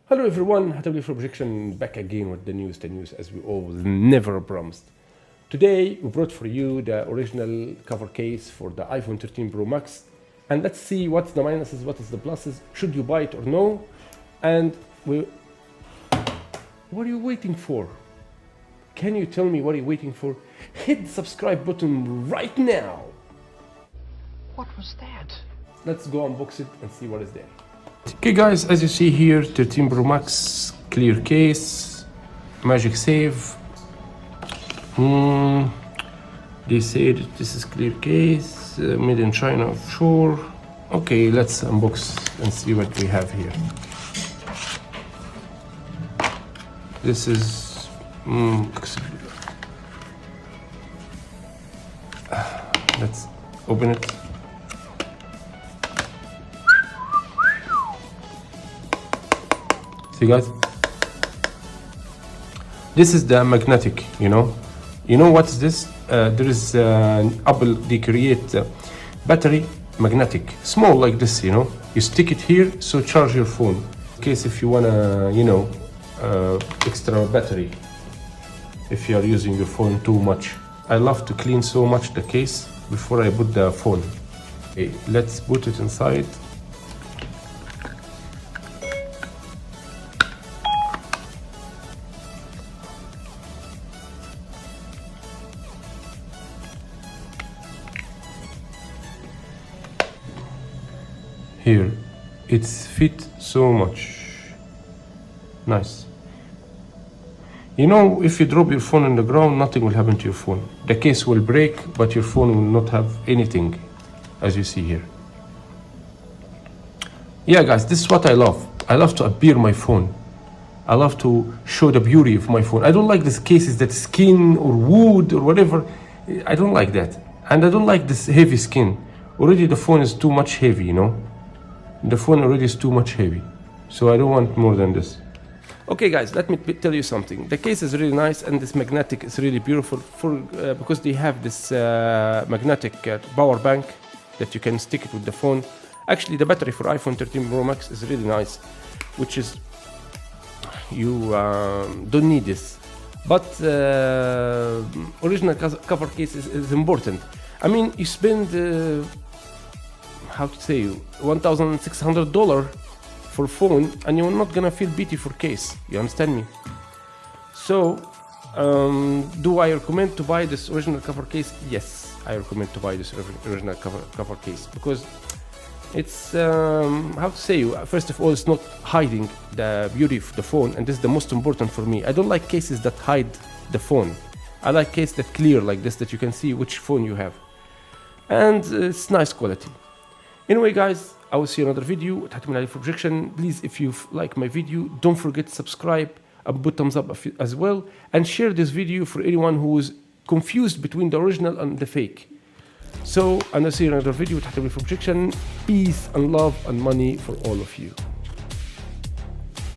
Hello everyone, Hatem for Objection, back again with the news as we always never promised. Today we brought for you the original cover case for the iPhone 13 Pro Max, and let's see what's the minuses, what is the pluses, should you buy it or no, and what are you waiting for? Can you tell me what you're waiting for? Hit the subscribe button right now. What was that? Let's go unbox it and see what is there. Okay guys, as you see here, 13 Pro Max, clear case, MagSafe. They said this is clear case, made in China offshore. Okay, let's unbox and see what we have here. This is let's open it. See guys, this is the magnetic, you know what's this? There is Apple, they create battery magnetic, small like this, you stick it here, so charge your phone in case if you wanna, extra battery if you are using your phone too much. I love to clean so much the case before I put the phone. Okay, let's put it inside. Here, it's fit so much. Nice. If you drop your phone on the ground, nothing will happen to your phone. The case will break, but your phone will not have anything, as you see here. Yeah, guys, this is what I love. I love to appear my phone. I love to show the beauty of my phone. I don't like these cases that skin or wood or whatever. I don't like that. And I don't like this heavy skin. Already the phone is too much heavy, The phone already is too much heavy, so I don't want more than this. Okay guys, let me tell you something. The case is really nice, and this magnetic is really beautiful because they have this magnetic power bank that you can stick it with the phone. Actually, the battery for iPhone 13 Pro Max is really nice, which is, you don't need this. But original cover case is important. I mean, you spend $1,600 for phone, and you're not gonna feel beautiful case. You understand me? So, do I recommend to buy this original cover case? Yes, I recommend to buy this original cover case because it's first of all, it's not hiding the beauty of the phone, and this is the most important for me. I don't like cases that hide the phone. I like cases that clear like this, that you can see which phone you have, and it's nice quality. Anyway guys, I will see you in another video with Hatem for Objection. Please, if you like my video, don't forget to subscribe and put thumbs up as well, and share this video for anyone who is confused between the original and the fake. So, and I'll see you in another video with Hatem for Objection. Peace and love and money for all of you.